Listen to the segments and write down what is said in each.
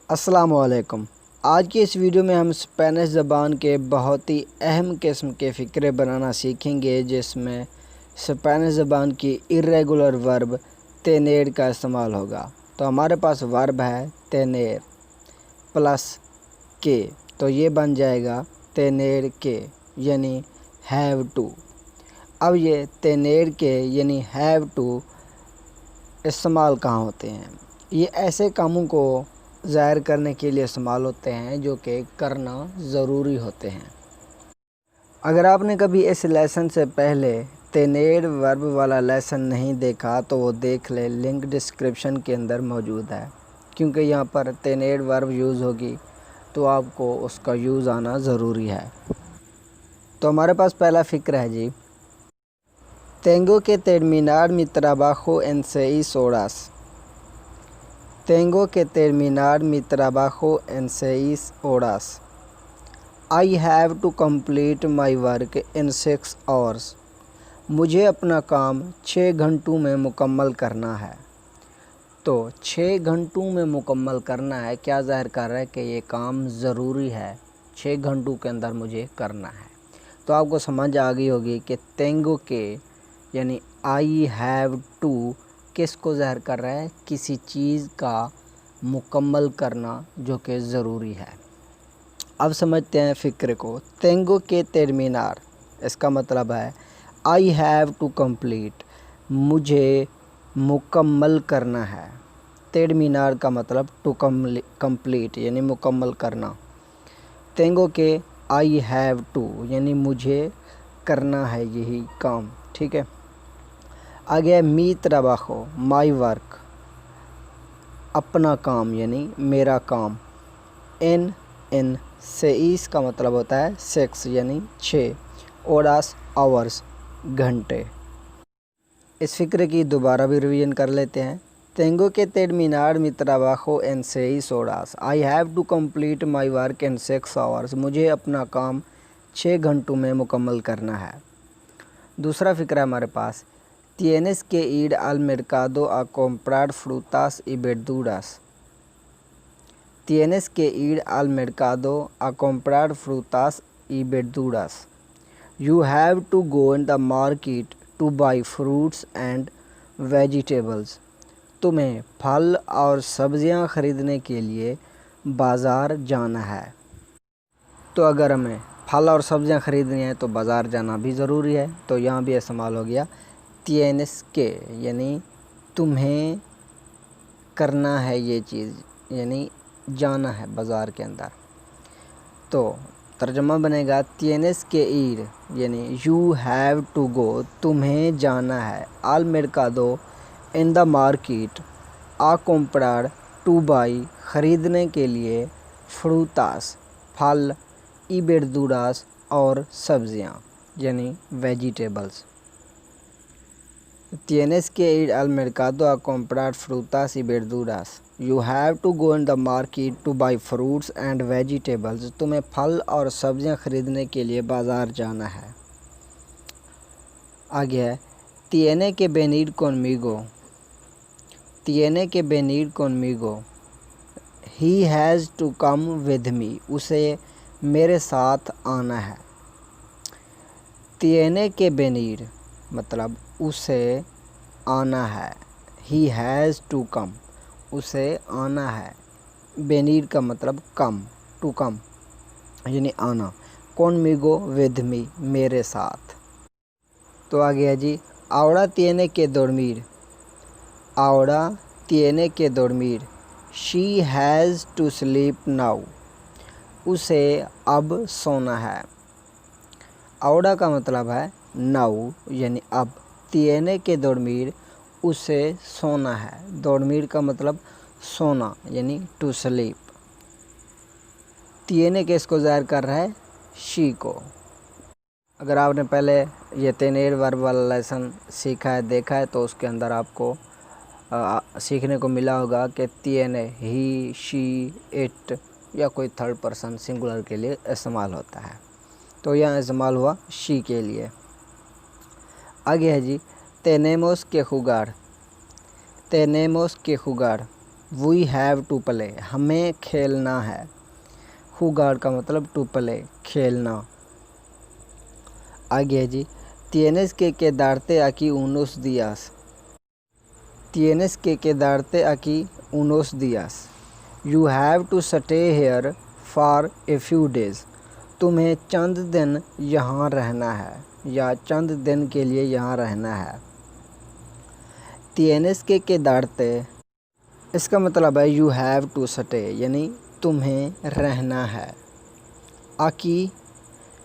अस्सलामुअलैकुम। आज की इस वीडियो में हम स्पेनिश ज़बान के बहुत ही अहम किस्म के फ़िक्रे बनाना सीखेंगे, जिसमें स्पेनिश ज़बान की इर्रेगुलर वर्ब तेनेर का इस्तेमाल होगा। तो हमारे पास वर्ब है तेनेर प्लस के, तो ये बन जाएगा तेनेर के यानी हैव टू। अब ये तेनेर के यानी हैव टू इस्तेमाल कहाँ होते हैं? ये ऐसे कामों को ज़ाहिर करने के लिए इस्तेमाल होते हैं जो कि करना ज़रूरी होते हैं। अगर आपने कभी इस लेसन से पहले तेनेर वर्ब वाला लेसन नहीं देखा तो वो देख ले, लिंक डिस्क्रिप्शन के अंदर मौजूद है, क्योंकि यहाँ पर तेनेर वर्ब यूज़ होगी तो आपको उसका यूज़ आना ज़रूरी है। तो हमारे पास पहला फ़िक्र है जी, Tengo que terminar mi trabajo en 6 horas. Tengo que terminar mi trabajo en 6 horas. I have to complete my work in 6 hours. मुझे अपना काम 6 घंटों में मुकम्मल करना है। तो 6 घंटों में मुकम्मल करना है, क्या ज़ाहिर कर रहा है कि ये काम ज़रूरी है, 6 घंटों के अंदर मुझे करना है। तो आपको समझ आ गई होगी कि तेंगो के यानी आई हैव टू किस को ज़ाहिर कर रहा है? किसी चीज़ का मुकम्मल करना जो कि ज़रूरी है। अब समझते हैं फ़िक्र को। तेंगो के टर्मिनार, इसका मतलब है आई हैव टू कंप्लीट, मुझे मुकम्मल करना है। टर्मिनार का मतलब टू कंप्लीट यानी मुकम्मल करना। तेंगो के आई हैव टू यानी मुझे करना है यही काम, ठीक है। आगे मी ट्राबाjo, माई वर्क, अपना काम यानी मेरा काम। इन सेईस का मतलब होता है 6 यानी 6, ओरास आवर्स घंटे। इस फ़िक्र की दोबारा भी रिवीजन कर लेते हैं। Tengo que terminar mi trabajo en 6 horas. I have to complete my work in 6 hours. मुझे अपना काम 6 घंटों में मुकम्मल करना है। दूसरा फ़िक्र है हमारे पास, Tienes que ir al mercado a comprar frutas y verduras. Tienes que ir al mercado a comprar frutas y verduras. You have to go in the market to buy fruits and vegetables. तुम्हें फल और सब्जियां ख़रीदने के लिए बाज़ार जाना है। तो अगर हमें फल और सब्जियां ख़रीदनी है तो बाज़ार जाना भी ज़रूरी है। तो यहाँ भी इस्तेमाल हो गया tienes que यानी तुम्हें करना है ये चीज़, यानी जाना है बाज़ार के अंदर। तो तर्जुमा बनेगा tienes que ir यानी you have to go, तुम्हें जाना है। al mercado in the market, a comprar to buy, ख़रीदने के लिए, frutas फल, y verduras और सब्जियां यानी vegetables। Tienes que ir al mercado a comprar frutas y verduras. You have to go in the market to buy fruits and vegetables. तुम्हें फल और सब्जियां ख़रीदने के लिए बाज़ार जाना है। आगे है Tiene que venir conmigo. Tiene que venir conmigo. He has to come with me. उसे मेरे साथ आना है। Tiene que venir मतलब उसे आना है। He has to come, उसे आना है। venir का मतलब come, to come यानी आना। conmigo with me, मेरे साथ। तो आगे है जी, ahora tiene que dormir. ahora tiene que dormir. She has to sleep now. उसे अब सोना है। ahora का मतलब है नाउ यानी अब। tiene que dormir उसे सोना है। dormir का मतलब सोना यानी टू स्लीप। tiene के इसको ज़ाहिर कर रहा है शी को। अगर आपने पहले ये तेनेर वर्ब वाला लेसन सीखा है, देखा है, तो उसके अंदर आपको सीखने को मिला होगा कि tiene ही, शी, इट या कोई थर्ड पर्सन सिंगुलर के लिए इस्तेमाल होता है। तो यहाँ इस्तेमाल हुआ शी के लिए। आगे है जी, tenemos que jugar. tenemos que jugar. We have to play, हमें खेलना है। जुगार का मतलब टू प्ले, खेलना। आगे है जी, tienes que quedarte aquí unos días, tienes que quedarte aquí unos días, you have to stay here for a few days, तुम्हें चंद दिन यहाँ रहना है या चंद दिन के लिए यहाँ रहना है। tienes que quedarte, इसका मतलब है you have to stay, यानी तुम्हें रहना है। aquí,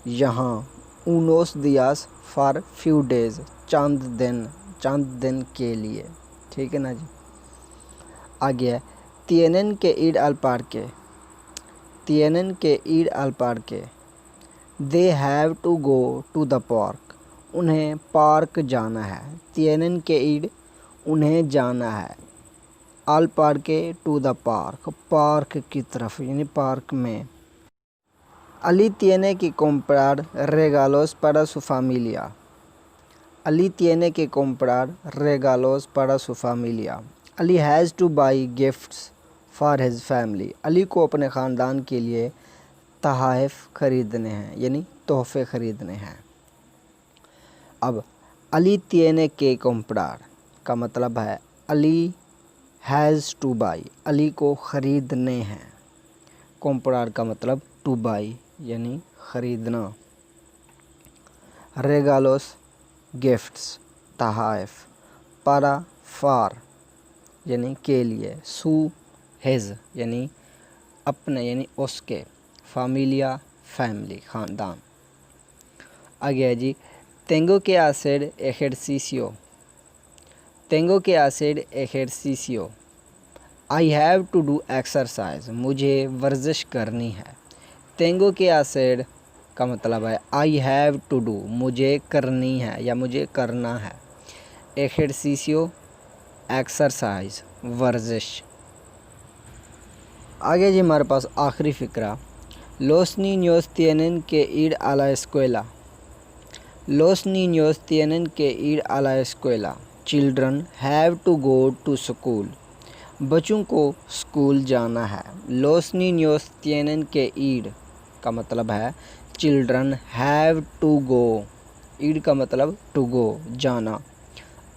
यहाँ, unos días for few days, चंद दिन के लिए, ठीक है ना जी। आगे है tienen que ir al parque, tienen que ir al parque, they have to go to the park, उन्हें पार्क जाना है। tienen que ir, उन्हें जाना है। al parque, to the park, park की तरफ यानी पार्क में। Ali tiene que comprar regalos para su familia, Ali tiene que comprar regalos para su familia, Ali has to buy gifts for his family, Ali को अपने ख़ानदान के लिए तोहफ़े ख़रीदने हैं यानी तोहफ़े ख़रीदने हैं। अब अली tiene que comprar का मतलब है Ali has to buy, Ali को ख़रीदने हैं। comprar का मतलब to buy यानी ख़रीदना। regalos गिफ्ट्स, तोहफ़े, para, फॉर यानी के लिए, सू, हिज यानी अपने यानी उसके, familia फैमिली ख़ानदान। आगे है जी, tengo que hacer ejercicio, tengo que hacer ejercicio, I have to do exercise, मुझे वर्जिश करनी है। tengo que hacer का मतलब है आई हैव टू डू, मुझे करनी है या मुझे करना है। ejercicio एक्सरसाइज, वर्जिश। आगे जी हमारे पास आखिरी फ़िक्रा, los niños tienen que ir a la escuela, los niños tienen que ir a la escuela, children have to go to school, बच्चों को स्कूल जाना है। los niños tienen que ir का मतलब है चिल्ड्रन हैव टू गो, ईड का मतलब to go जाना,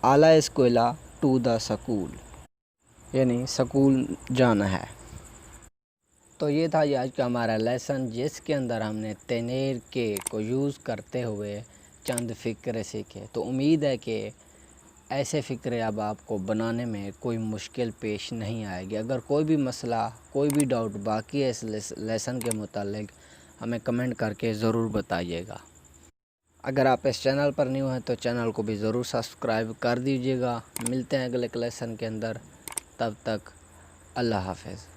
आला स्कूला टू द स्कूल यानी स्कूल जाना है। तो ये था आज का हमारा लेसन जिसके अंदर हमने तेनेर के को यूज़ करते हुए चंद फ़िक्रे सीखे। तो उम्मीद है कि ऐसे फ़िक्रे अब आपको बनाने में कोई मुश्किल पेश नहीं आएगी। अगर कोई भी मसला, कोई भी डाउट बाकी है इस लेसन के मुतालिक, हमें कमेंट करके ज़रूर बताइएगा। अगर आप इस चैनल पर न्यू हैं तो चैनल को भी ज़रूर सब्सक्राइब कर दीजिएगा। मिलते हैं अगले लेसन के अंदर, तब तक अल्लाह हाफ़िज़।